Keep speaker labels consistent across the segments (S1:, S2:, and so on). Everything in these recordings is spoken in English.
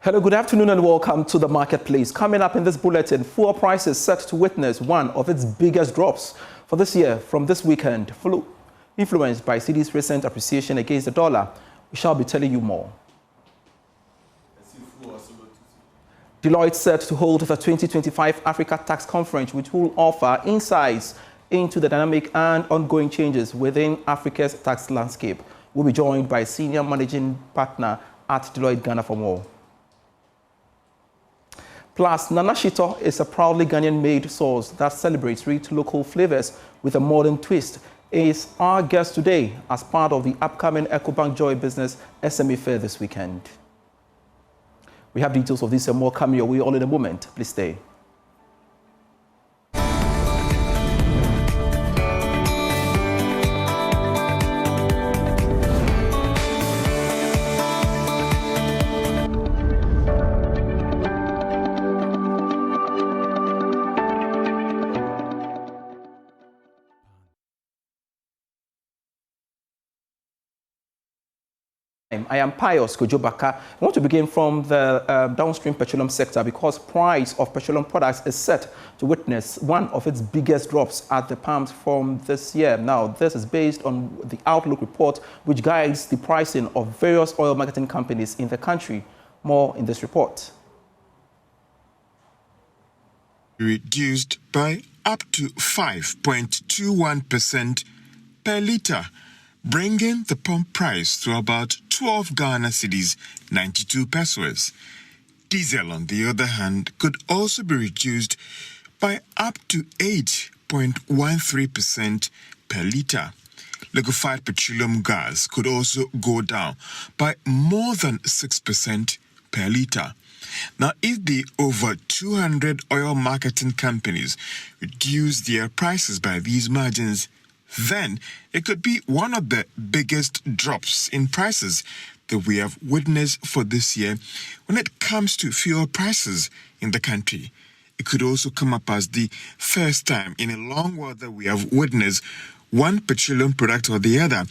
S1: Hello, good afternoon and welcome to the marketplace. Coming up in this bulletin, fuel prices set to witness one of its biggest drops for this year from this weekend, influenced by cedi's recent appreciation against the dollar. We shall be telling you more. Deloitte set to hold the 2025 Africa Tax Conference, which will offer insights into the dynamic and ongoing changes within Africa's tax landscape. We'll be joined by Senior Managing Partner at Deloitte Ghana for more. Plus, Nana Shito is a proudly Ghanaian-made sauce that celebrates rich local flavors with a modern twist. Is our guest today as part of the upcoming EcoBank Joy Business SME Fair this weekend. We have details of this and more coming your way all in a moment. Please stay. I am Pius Kojobaka. I want to begin from the downstream petroleum sector because price of petroleum products is set to witness one of its biggest drops at the pumps from this year. Now, this is based on the Outlook report, which guides the pricing of various oil marketing companies in the country. More in this report.
S2: Reduced by up to 5.21% per litre, bringing the pump price to about 12 Ghana cedis, 92 pesos. Diesel, on the other hand, could also be reduced by up to 8.13% per litre. Liquefied petroleum gas could also go down by more than 6% per litre. Now, if the over 200 oil marketing companies reduce their prices by these margins, then it could be one of the biggest drops in prices that we have witnessed for this year when it comes to fuel prices in the country. It could also come up as the first time in a long while that we have witnessed one petroleum product or the other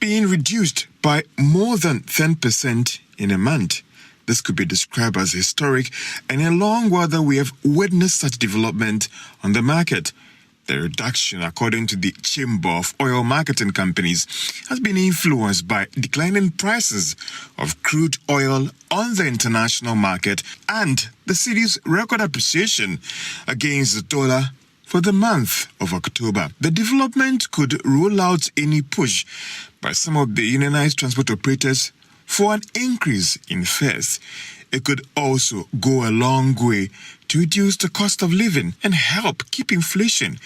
S2: being reduced by more than 10% in a month. This could be described as historic and a long while that we have witnessed such development on the market. The reduction, according to the Chamber of Oil Marketing Companies, has been influenced by declining prices of crude oil on the international market and the cedi's record appreciation against the dollar for the month of October. The development could rule out any push by some of the unionized transport operators for an increase in fares. It could also go a long way to reduce the cost of living and help keep inflation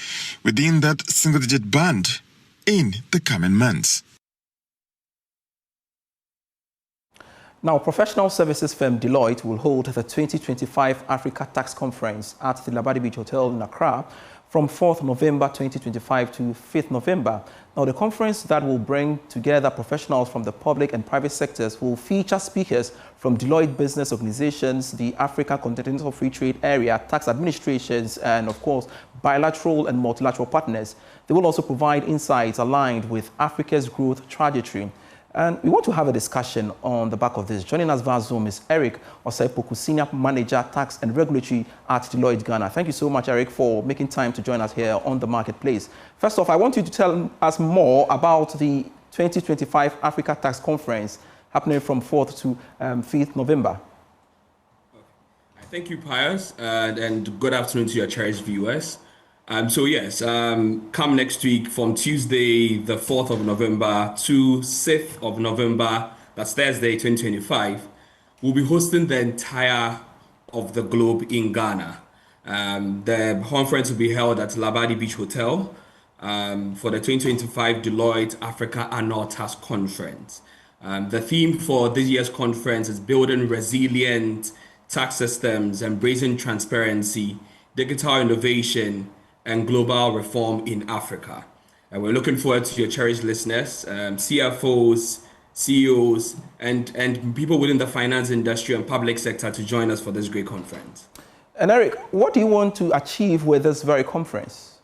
S2: within that single-digit band in the coming months.
S1: Now, professional services firm Deloitte will hold the 2025 Africa Tax Conference at the Labadi Beach Hotel in Accra from 4th November 2025 to 5th November. Now, the conference that will bring together professionals from the public and private sectors will feature speakers from Deloitte business organizations, the Africa Continental Free Trade Area, tax administrations, and of course, bilateral and multilateral partners. They will also provide insights aligned with Africa's growth trajectory. And we want to have a discussion on the back of this. Joining us via Zoom is Eric Osaipoku, Senior Manager, Tax and Regulatory at Deloitte Ghana. Thank you so much, Eric, for making time to join us here on the marketplace. First off, I want you to tell us more about the 2025 Africa Tax Conference happening from 4th to 5th November.
S3: Thank you, Pius, and good afternoon to your cherished viewers. Come next week from Tuesday, the 4th of November to 6th of November, that's Thursday, 2025, we'll be hosting the entire of the globe in Ghana. The conference will be held at Labadi Beach Hotel for the 2025 Deloitte Africa Annual Tax Conference. The theme for this year's conference is building resilient tax systems, embracing transparency, digital innovation, and global reform in Africa. And we're looking forward to your cherished listeners, CFOs, CEOs, and people within the finance industry and public sector to join us for this great conference.
S1: And Eric, what do you want to achieve with this very conference?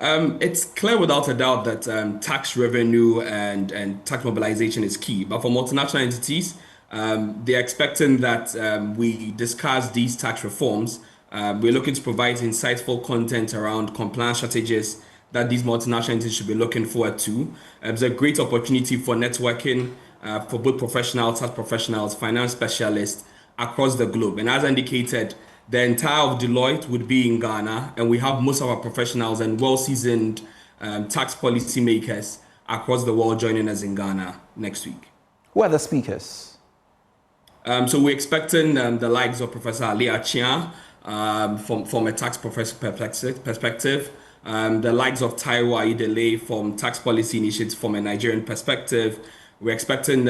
S3: It's clear without a doubt that tax revenue and tax mobilization is key. But for multinational entities, They're expecting that we discuss these tax reforms. We're looking to provide insightful content around compliance strategies that these multinational entities should be looking forward to. It's a great opportunity for networking for both professionals, tax professionals, finance specialists across the globe. And as indicated, the entire of Deloitte would be in Ghana, and we have most of our professionals and well-seasoned tax policy makers across the world joining us in Ghana next week.
S1: Who are the speakers?
S3: So we're expecting the likes of Professor Ali Achia from a tax perspective, the likes of Taiwo Ayidele from tax policy initiatives from a Nigerian perspective. We're expecting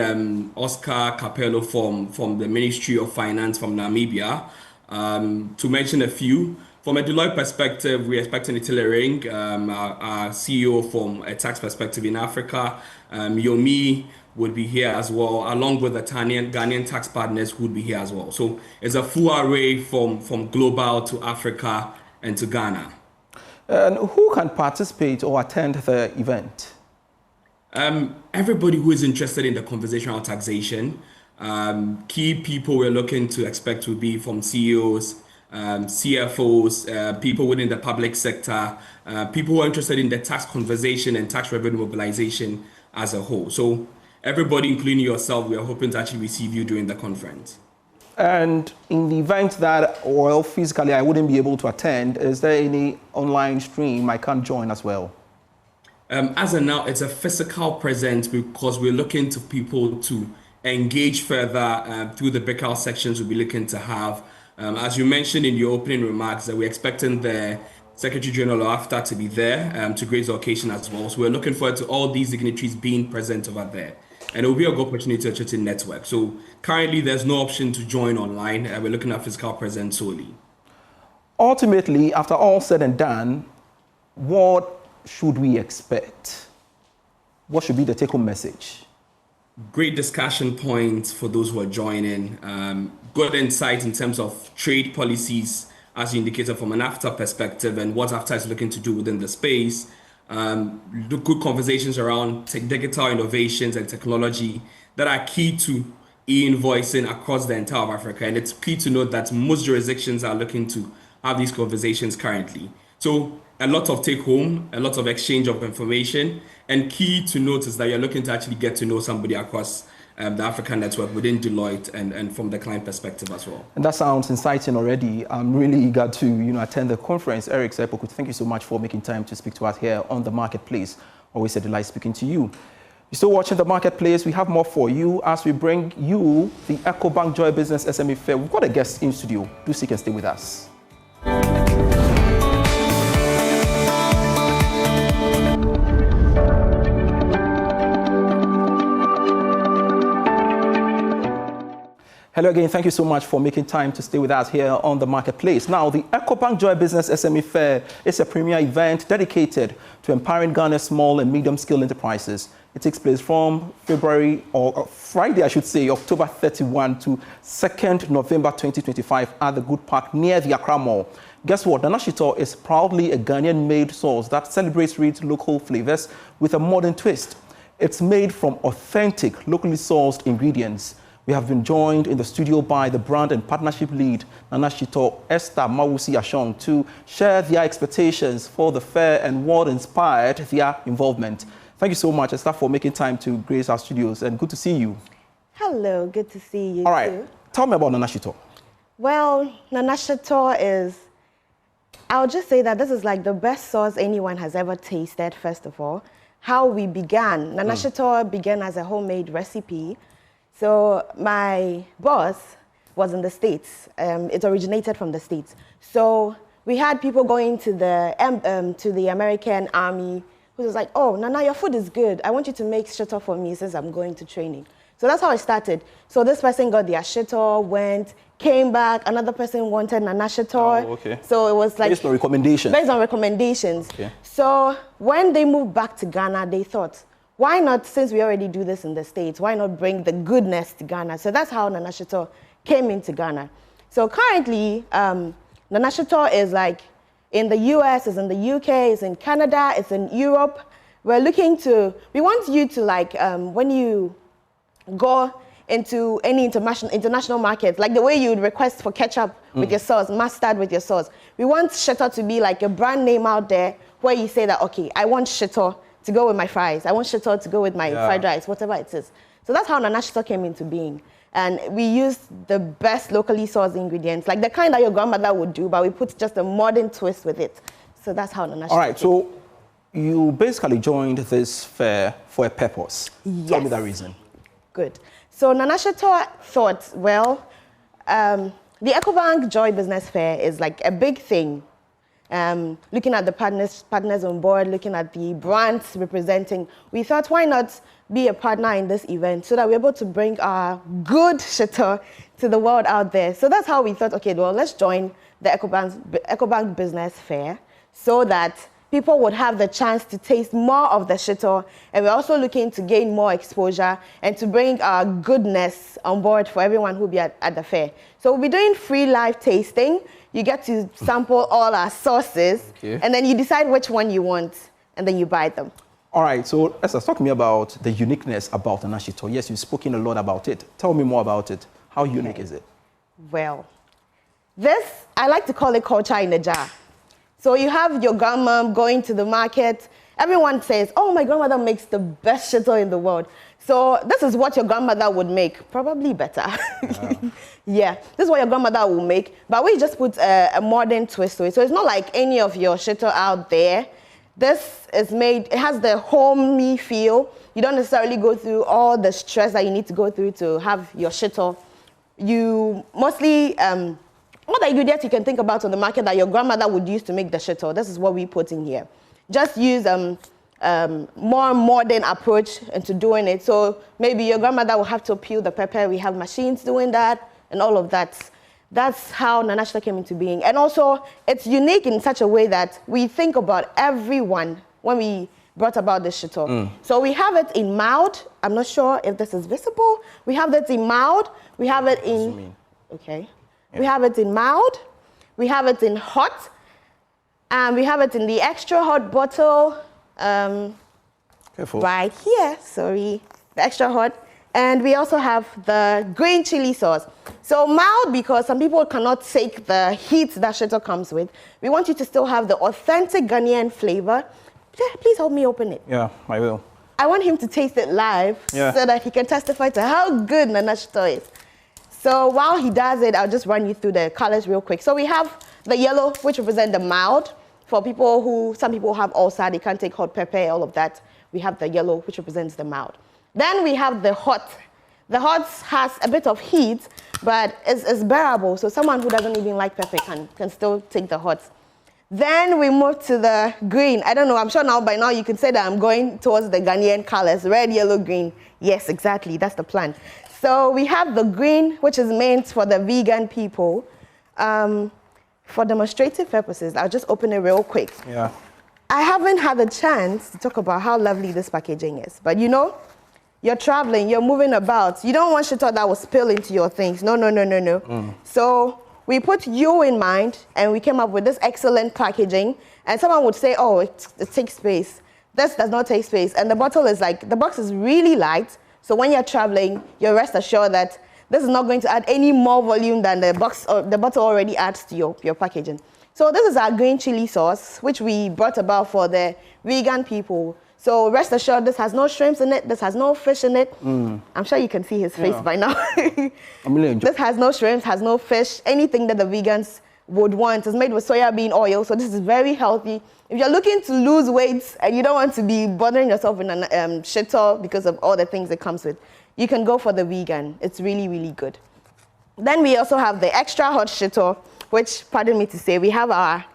S3: Oscar Capello from the Ministry of Finance from Namibia. To mention a few, from a Deloitte perspective, we're expecting Itile Ring, our CEO from a tax perspective in Africa. Yomi would be here as well, along with the Ghanaian tax partners who would be here as well. So it's a full array from global to Africa and to Ghana.
S1: And who can participate or attend the event?
S3: Everybody who is interested in the conversation around taxation. Key people we're looking to expect will be from CEOs, CFOs, people within the public sector, people who are interested in the tax conversation and tax revenue mobilization as a whole. So everybody, including yourself, we are hoping to actually receive you during the conference.
S1: And in the event that, well, physically I wouldn't be able to attend, is there any online stream I can join as well?
S3: As of now, it's a physical presence because we're looking to people to engage further through the breakout sections we'll be looking to have. As you mentioned in your opening remarks, that we're expecting the Secretary General of AFTA to be there to grace the occasion as well. So we're looking forward to all these dignitaries being present over there. And it will be a good opportunity to actually network. So currently, there's no option to join online. We're looking at physical presence solely.
S1: Ultimately, after all said and done, what should we expect? What should be the take-home message?
S3: Great discussion points for those who are joining. Good insight in terms of trade policies, as you indicated from an AFTA perspective, and what AFTA is looking to do within the space. Good conversations around digital innovations and technology that are key to e-invoicing across the entire of Africa. And it's key to note that most jurisdictions are looking to have these conversations currently. So a lot of take home, a lot of exchange of information, and key to note is that you're looking to actually get to know somebody across the African network within Deloitte and from the client perspective as well.
S1: And that sounds exciting already. I'm really eager to attend the conference. Eric Serpoku, thank you so much for making time to speak to us here on The Marketplace. Always a delight speaking to you. You're still watching The Marketplace. We have more for you as we bring you the EcoBank Joy Business SME Fair. We've got a guest in studio. Do seek and stay with us. Hello again, thank you so much for making time to stay with us here on The Marketplace. Now, the EcoBank Joy Business SME Fair is a premier event dedicated to empowering Ghana's small and medium-scale enterprises. It takes place from Friday, October 31 to 2nd November 2025 at the Good Park near the Accra Mall. Guess what? Nana Shito is proudly a Ghanaian-made sauce that celebrates rich local flavors with a modern twist. It's made from authentic, locally sourced ingredients. We have been joined in the studio by the brand and partnership lead, Nana Shito Esther Mawusi Ashong, to share their expectations for the fair and what inspired their involvement. Thank you so much, Esther, for making time to grace our studios, and good to see you.
S4: Hello, good to see you.
S1: All right,
S4: too.
S1: Tell me about Nana Shito.
S4: Well, Nana Shito is, I'll just say that this is like the best sauce anyone has ever tasted, first of all. How we began. Nana Shito began as a homemade recipe. So my boss was in the States. It originated from the States. So we had people going to the American Army who was like, oh, Nana, your food is good. I want you to make shito for me since I'm going to training. So that's how I started. So this person got their shito, went, came back. Another person wanted Nana shito.
S1: Oh, okay.
S4: So it was like...
S1: Based on recommendations.
S4: Based on recommendations.
S1: Okay.
S4: So when they moved back to Ghana, they thought, why not, since we already do this in the States, why not bring the goodness to Ghana? So that's how Nana Shito came into Ghana. So currently, Nana Shito is like in the US, it's in the UK, it's in Canada, it's in Europe. We want you to like, when you go into any international markets, like the way you would request for ketchup with your sauce, mustard with your sauce. We want Shito to be like a brand name out there where you say that, okay, I want Shito to go with my fries. I want Shito to go with my fried rice, whatever it is. So that's how Nana Shito came into being. And we used the best locally sourced ingredients, like the kind that your grandmother would do, but we put just a modern twist with it. So that's how Nana Shito
S1: All right, so you basically joined this fair for a purpose.
S4: Yes.
S1: Tell me the reason.
S4: Good. So Nana Shito thought, well, the EcoBank Joy Business Fair is like a big thing. Looking at the partners on board, looking at the brands representing, we thought, why not be a partner in this event so that we're able to bring our good Shito to the world out there. So that's how we thought, okay, well, let's join the EcoBank Business Fair so that people would have the chance to taste more of the Shito, and we're also looking to gain more exposure and to bring our goodness on board for everyone who'll be at the fair. So we'll be doing free live tasting. You get to sample all our sauces, and then you decide which one you want, and then you buy them.
S1: All right, so Esther, talk to me about the uniqueness about Nana Shito. Yes, you've spoken a lot about it. Tell me more about it. How unique is it?
S4: Well, this, I like to call it culture in a jar. So you have your grandma going to the market. Everyone says, oh, my grandmother makes the best Shito in the world. So this is what your grandmother would make, probably better. Yeah, this is what your grandmother will make, but we just put a modern twist to it. So it's not like any of your Shito out there. This is made, it has the homey feel. You don't necessarily go through all the stress that you need to go through to have your Shito. You mostly, all the ingredients you can think about on the market that your grandmother would use to make the Shito, this is what we put in here. Just use more modern approach into doing it. So maybe your grandmother will have to peel the pepper. We have machines doing that and all of that. That's how Nana Shito came into being. And also, it's unique in such a way that we think about everyone when we brought about this Shito. So we have it in mild. I'm not sure if this is visible. We have it in mild. We have it in, okay. Yeah. We have it in mild. We have it in hot. And we have it in the extra hot bottle.
S1: Careful.
S4: Right here, sorry, the extra hot. And we also have the green chili sauce. So mild because some people cannot take the heat that Shito comes with. We want you to still have the authentic Ghanaian flavor. Please help me open it.
S1: Yeah, I will.
S4: I want him to taste it live so that he can testify to how good Nana Shito is. So while he does it, I'll just run you through the colors real quick. So we have the yellow, which represents the mild. For people who, some people have ulcer, they can't take hot pepper, all of that. We have the yellow, which represents the mild. Then we have the hot. The hot has a bit of heat, but it's bearable. So someone who doesn't even like pepper can still take the hot. Then we move to the green. I don't know, I'm sure now by now you can say that I'm going towards the Ghanaian colors, red, yellow, green. Yes, exactly, that's the plan. So we have the green, which is meant for the vegan people. For demonstrative purposes, I'll just open it real quick.
S1: Yeah.
S4: I haven't had a chance to talk about how lovely this packaging is, but you know, you're traveling, you're moving about. You don't want Shito that will spill into your things. No, no, no, no, no. So we put you in mind, and we came up with this excellent packaging. And someone would say, oh, it takes space. This does not take space. And the bottle is like, the box is really light. So when you're traveling, you're rest assured that this is not going to add any more volume than the box or the bottle already adds to your packaging. So this is our green chili sauce, which we brought about for the vegan people. So rest assured, this has no shrimps in it. This has no fish in it. I'm sure you can see his face by now. This has no shrimps, has no fish, anything that the vegans would want. It's made with soya bean oil, so this is very healthy. If you're looking to lose weight and you don't want to be bothering yourself with Shito because of all the things it comes with, you can go for the vegan. It's really, really good. Then we also have the extra hot Shito, which, pardon me to say, we have our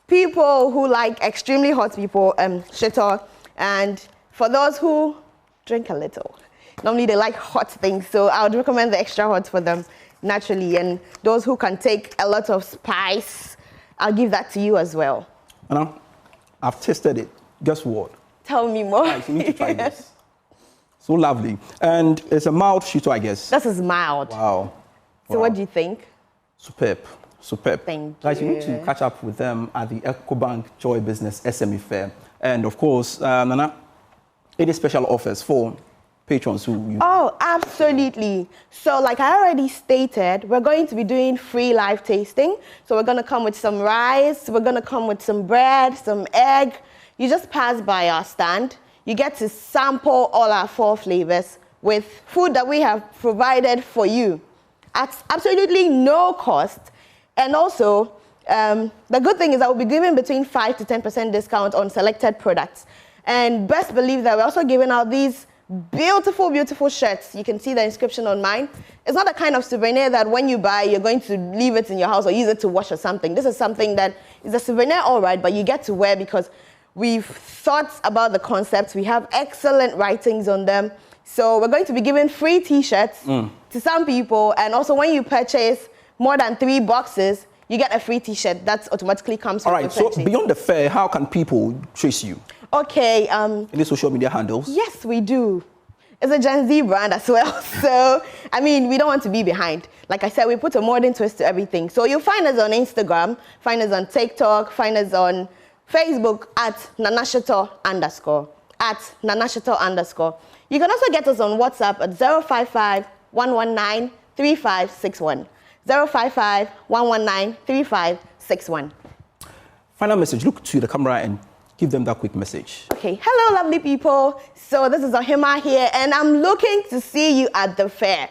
S4: people who like extremely hot people, Shito. And for those who drink a little, normally they like hot things, so I would recommend the extra hot for them naturally. And those who can take a lot of spice, I'll give that to you as well.
S1: Anna, I've tasted it. Guess what?
S4: Tell me more.
S1: Right, you need to try this. So lovely. And it's a mild Shito, I guess.
S4: This is mild.
S1: Wow.
S4: So what do you think?
S1: Superb. Superb.
S4: Thank
S1: Guys,
S4: you.
S1: you need to catch up with them at the EcoBank Joy Business SME Fair. And of course, Nana, any special offers for patrons who you...
S4: Oh, absolutely. So like I already stated, we're going to be doing free live tasting. So we're going to come with some rice, we're going to come with some bread, some egg. You just pass by our stand. You get to sample all our 4 flavors with food that we have provided for you at absolutely no cost. And also, the good thing is that we'll be giving between 5 to 10% discount on selected products. And best believe that we're also giving out these beautiful, beautiful shirts. You can see the inscription on mine. It's not the kind of souvenir that when you buy, you're going to leave it in your house or use it to wash or something. This is something that is a souvenir, all right, but you get to wear because we've thought about the concepts. We have excellent writings on them. So we're going to be giving free T-shirts to some people. And also when you purchase more than 3 boxes, you get a free T-shirt that automatically comes with the purchase. All right,
S1: so beyond the fair, how can people trace you?
S4: Okay.
S1: Any social media handles?
S4: Yes, we do. It's a Gen Z brand as well. So, I mean, we don't want to be behind. Like I said, we put a modern twist to everything. So you'll find us on Instagram, find us on TikTok, find us on Facebook at nanashato_, at nanashato_. You can also get us on WhatsApp at 055-119-3561. 055-119-3561.
S1: Final message. Look to the camera and give them that quick message.
S4: Okay. Hello, lovely people. So this is Ohima here, and I'm looking to see you at the fair.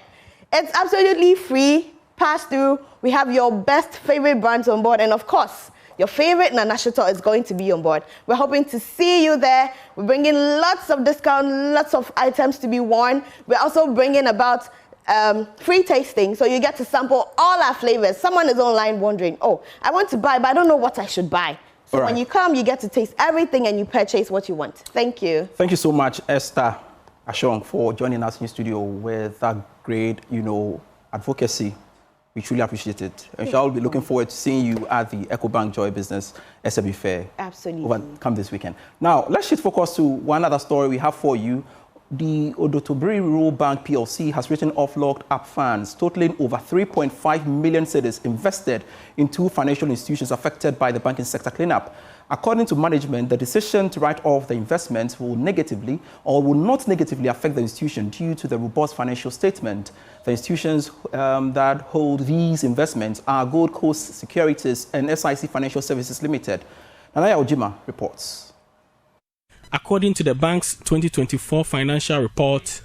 S4: It's absolutely free. Pass through. We have your best favorite brands on board, and of course, your favorite Nanashato is going to be on board. We're hoping to see you there. We're bringing lots of discount, lots of items to be worn. We're also bringing about free tasting, so you get to sample all our flavors. Someone is online wondering, oh, I want to buy, but I don't know what I should buy. So when you come, you get to taste everything and you purchase what you want. Thank you.
S1: Thank you so much, Esther Ashong, for joining us in the studio with that great, advocacy. We truly appreciate it. And shall be looking forward to seeing you at the EcoBank Joy Business SME Fair.
S4: Absolutely.
S1: Come this weekend. Now, let's shift focus to one other story we have for you. The Odotobiri Rural Bank PLC has written off locked-up funds totaling over 3.5 million cedis invested in 2 financial institutions affected by the banking sector cleanup. According to management, the decision to write off the investments will negatively or will not negatively affect the institution due to the robust financial statement. The institutions that hold these investments are Gold Coast Securities and SIC Financial Services Limited. Nanaya Ojima reports.
S5: According to the bank's 2024 financial report,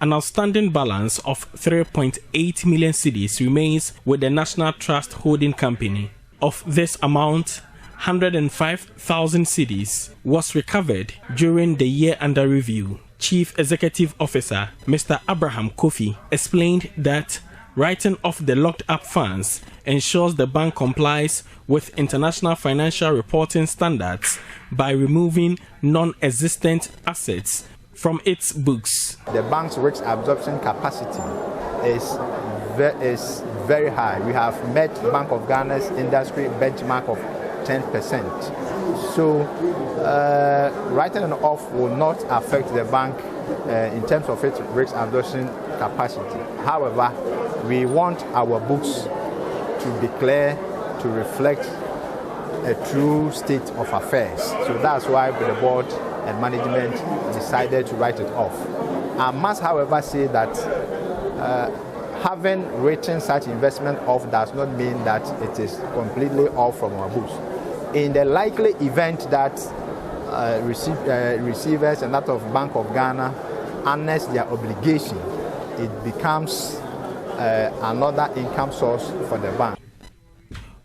S5: an outstanding balance of 3.8 million cedis remains with the National Trust Holding Company. Of this amount, 105,000 cedis was recovered during the year under review. Chief Executive Officer Mr. Abraham Kofi explained that writing off the locked-up funds ensures the bank complies with international financial reporting standards by removing non-existent assets from its books.
S6: The bank's risk absorption capacity is very high. We have met Bank of Ghana's industry benchmark of 10%. So writing it off will not affect the bank in terms of its risk absorption capacity. However, we want our books to be clear, to reflect a true state of affairs. So that's why the board and management decided to write it off. I must, however, say that having written such investment off does not mean that it is completely off from our books. In the likely event that receivers and that of Bank of Ghana harness their obligation, it becomes another income source for the bank.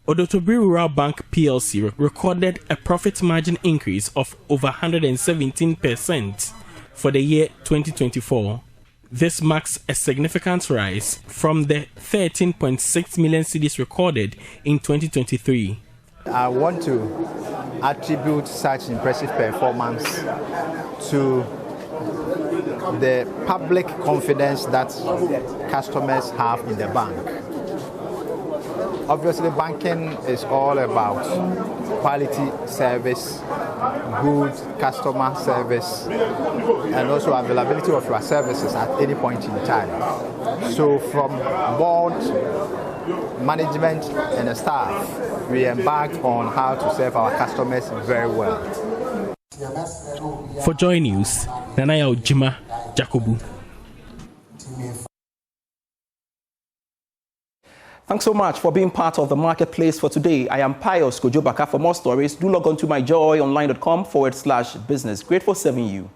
S5: Odotobiri Rural Bank PLC recorded a profit margin increase of over 117% for the year 2024. This marks a significant rise from the 13.6 million cedis recorded in 2023.
S6: I want to attribute such impressive performance to the public confidence that customers have in the bank. Obviously, banking is all about quality service, good customer service, and also availability of your services at any point in time. So from board, management, and the staff, we embarked on how to serve our customers very well.
S5: For Joy News, Nanaya Ojima, Jacobu.
S1: Thanks so much for being part of the marketplace for today. I am Pius Kojobaka. For more stories, do log on to myjoyonline.com/business. Grateful serving you.